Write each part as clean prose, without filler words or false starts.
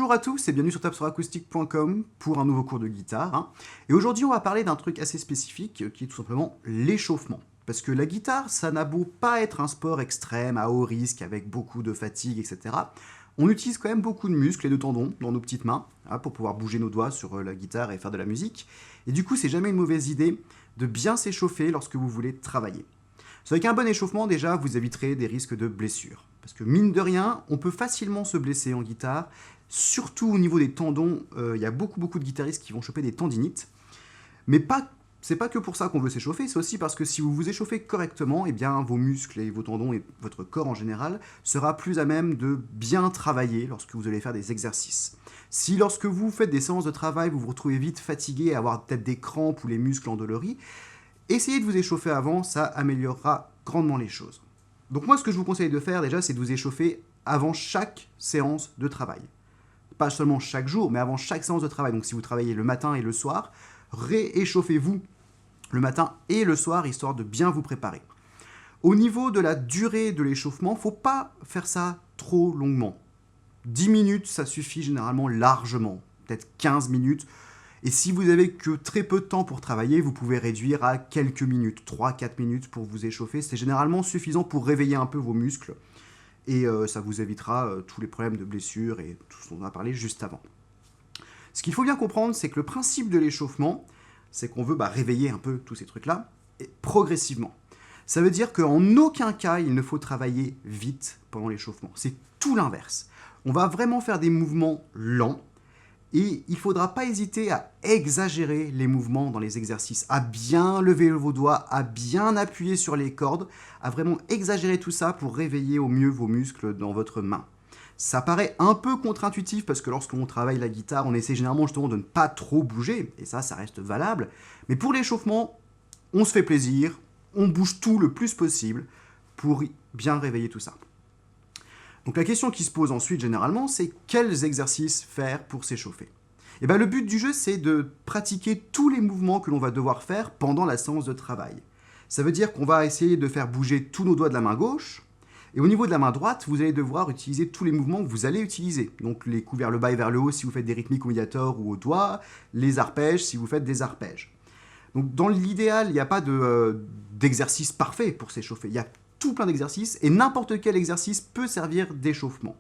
Bonjour à tous et bienvenue sur tabsoracoustique.com pour un nouveau cours de guitare. Et aujourd'hui, on va parler d'un truc assez spécifique qui est tout simplement l'échauffement. Parce que la guitare, ça n'a beau pas être un sport extrême, à haut risque, avec beaucoup de fatigue, etc. On utilise quand même beaucoup de muscles et de tendons dans nos petites mains pour pouvoir bouger nos doigts sur la guitare et faire de la musique. Et du coup, c'est jamais une mauvaise idée de bien s'échauffer lorsque vous voulez travailler. Avec un bon échauffement, déjà, vous éviterez des risques de blessures. Parce que mine de rien, on peut facilement se blesser en guitare, surtout au niveau des tendons. Il y a beaucoup de guitaristes qui vont choper des tendinites. Mais c'est pas que pour ça qu'on veut s'échauffer, c'est aussi parce que si vous vous échauffez correctement, eh bien, vos muscles et vos tendons et votre corps en général sera plus à même de bien travailler lorsque vous allez faire des exercices. Si lorsque vous faites des séances de travail, vous vous retrouvez vite fatigué, avoir peut-être des crampes ou les muscles endoloris, essayez de vous échauffer avant, ça améliorera grandement les choses. Donc moi, ce que je vous conseille de faire déjà, c'est de vous échauffer avant chaque séance de travail. Pas seulement chaque jour, mais avant chaque séance de travail. Donc si vous travaillez le matin et le soir, rééchauffez-vous le matin et le soir, histoire de bien vous préparer. Au niveau de la durée de l'échauffement, il ne faut pas faire ça trop longuement. 10 minutes, ça suffit généralement largement. Peut-être 15 minutes. Et si vous n'avez que très peu de temps pour travailler, vous pouvez réduire à quelques minutes, 3-4 minutes pour vous échauffer. C'est généralement suffisant pour réveiller un peu vos muscles et ça vous évitera tous les problèmes de blessures et tout ce dont on a parlé juste avant. Ce qu'il faut bien comprendre, c'est que le principe de l'échauffement, c'est qu'on veut réveiller un peu tous ces trucs-là et progressivement. Ça veut dire qu'en aucun cas, il ne faut travailler vite pendant l'échauffement. C'est tout l'inverse. On va vraiment faire des mouvements lents. Et il ne faudra pas hésiter à exagérer les mouvements dans les exercices, à bien lever vos doigts, à bien appuyer sur les cordes, à vraiment exagérer tout ça pour réveiller au mieux vos muscles dans votre main. Ça paraît un peu contre-intuitif parce que lorsqu'on travaille la guitare, on essaie généralement justement de ne pas trop bouger, et ça reste valable. Mais pour l'échauffement, on se fait plaisir, on bouge tout le plus possible pour bien réveiller tout ça. Donc la question qui se pose ensuite généralement, c'est quels exercices faire pour s'échauffer. Et le but du jeu, c'est de pratiquer tous les mouvements que l'on va devoir faire pendant la séance de travail. Ça veut dire qu'on va essayer de faire bouger tous nos doigts de la main gauche, et au niveau de la main droite, vous allez devoir utiliser tous les mouvements que vous allez utiliser. Donc les coups vers le bas et vers le haut si vous faites des rythmiques au médiator ou au doigt, les arpèges si vous faites des arpèges. Donc dans l'idéal, il n'y a pas d'exercice parfait pour s'échauffer. Il y a tout plein d'exercices, et n'importe quel exercice peut servir d'échauffement.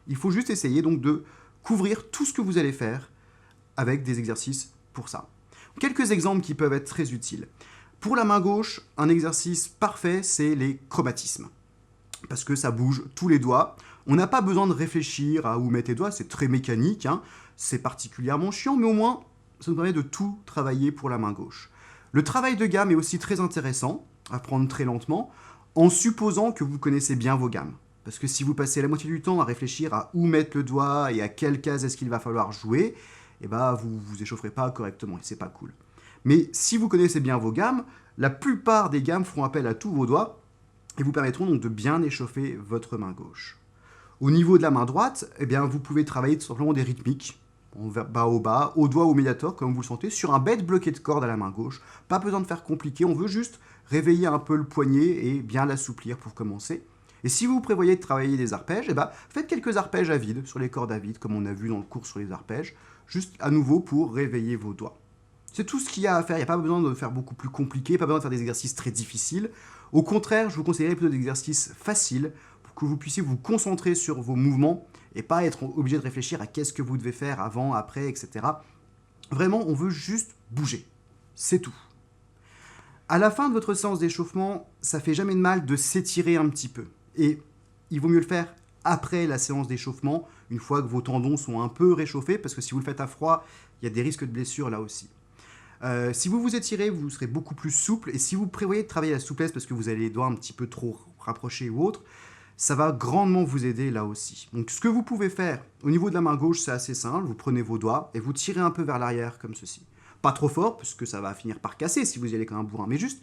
Il faut juste essayer donc de couvrir tout ce que vous allez faire avec des exercices pour ça. Quelques exemples qui peuvent être très utiles. Pour la main gauche, un exercice parfait, c'est les chromatismes. Parce que ça bouge tous les doigts. On n'a pas besoin de réfléchir à où mettre les doigts, c'est très mécanique, c'est particulièrement chiant, mais au moins, ça nous permet de tout travailler pour la main gauche. Le travail de gamme est aussi très intéressant, à prendre très lentement, en supposant que vous connaissez bien vos gammes. Parce que si vous passez la moitié du temps à réfléchir à où mettre le doigt et à quelle case est-ce qu'il va falloir jouer, vous vous échaufferez pas correctement et c'est pas cool. Mais si vous connaissez bien vos gammes, la plupart des gammes feront appel à tous vos doigts et vous permettront donc de bien échauffer votre main gauche. Au niveau de la main droite, vous pouvez travailler tout simplement des rythmiques, bas au bas, au doigt ou au médiator, comme vous le sentez, sur un bête bloqué de corde à la main gauche. Pas besoin de faire compliqué, on veut juste réveiller un peu le poignet et bien l'assouplir pour commencer. Et si vous prévoyez de travailler des arpèges, faites quelques arpèges à vide, sur les cordes à vide, comme on a vu dans le cours sur les arpèges, juste à nouveau pour réveiller vos doigts. C'est tout ce qu'il y a à faire, il n'y a pas besoin de faire beaucoup plus compliqué, pas besoin de faire des exercices très difficiles. Au contraire, je vous conseillerais plutôt des exercices faciles, pour que vous puissiez vous concentrer sur vos mouvements, et pas être obligé de réfléchir à qu'est-ce que vous devez faire avant, après, etc. Vraiment, on veut juste bouger. C'est tout. À la fin de votre séance d'échauffement, ça fait jamais de mal de s'étirer un petit peu. Et il vaut mieux le faire après la séance d'échauffement, une fois que vos tendons sont un peu réchauffés, parce que si vous le faites à froid, il y a des risques de blessure là aussi. Si vous vous étirez, vous serez beaucoup plus souple, et si vous prévoyez de travailler la souplesse parce que vous avez les doigts un petit peu trop rapprochés ou autre, ça va grandement vous aider là aussi. Donc ce que vous pouvez faire au niveau de la main gauche, c'est assez simple, vous prenez vos doigts et vous tirez un peu vers l'arrière comme ceci. Pas trop fort, parce que ça va finir par casser si vous y allez comme un bourrin, mais juste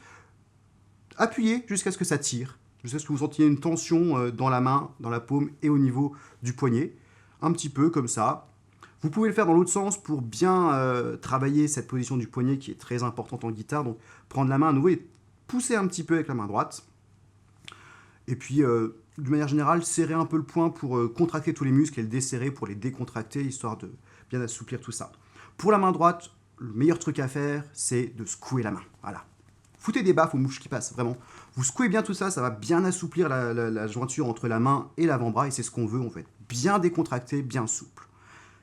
appuyez jusqu'à ce que ça tire, jusqu'à ce que vous sentiez une tension dans la main, dans la paume et au niveau du poignet. Un petit peu comme ça. Vous pouvez le faire dans l'autre sens pour bien travailler cette position du poignet qui est très importante en guitare. Donc prendre la main à nouveau et pousser un petit peu avec la main droite. Et puis de manière générale, serrer un peu le poing pour contracter tous les muscles et le desserrer pour les décontracter, histoire de bien assouplir tout ça. Pour la main droite, le meilleur truc à faire, c'est de secouer la main. Voilà. Foutez des baffes aux mouches qui passent, vraiment. Vous secouez bien tout ça, ça va bien assouplir la jointure entre la main et l'avant-bras, et c'est ce qu'on veut, on veut être bien décontracté, bien souple.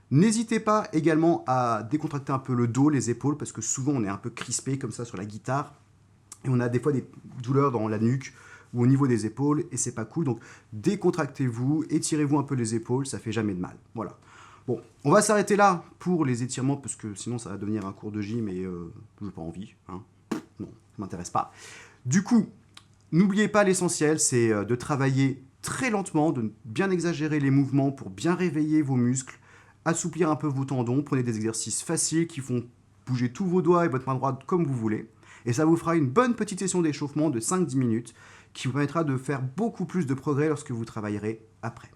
N'hésitez pas également à décontracter un peu le dos, les épaules, parce que souvent on est un peu crispé comme ça sur la guitare, et on a des fois des douleurs dans la nuque ou au niveau des épaules, et c'est pas cool. Donc décontractez-vous, étirez-vous un peu les épaules, ça fait jamais de mal. Voilà. Bon, on va s'arrêter là pour les étirements, parce que sinon ça va devenir un cours de gym, et je n'ai pas envie. Hein. Non, ça m'intéresse pas. Du coup, n'oubliez pas l'essentiel, c'est de travailler très lentement, de bien exagérer les mouvements pour bien réveiller vos muscles, assouplir un peu vos tendons, prenez des exercices faciles qui font bouger tous vos doigts et votre main droite comme vous voulez. Et ça vous fera une bonne petite session d'échauffement de 5-10 minutes qui vous permettra de faire beaucoup plus de progrès lorsque vous travaillerez après.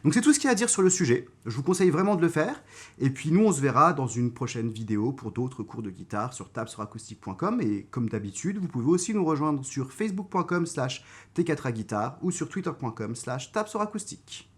Donc c'est tout ce qu'il y a à dire sur le sujet. Je vous conseille vraiment de le faire. Et puis nous, on se verra dans une prochaine vidéo pour d'autres cours de guitare sur tabsuracoustique.com. Et comme d'habitude, vous pouvez aussi nous rejoindre sur facebook.com/t4aguitare ou sur twitter.com/tabsuracoustique.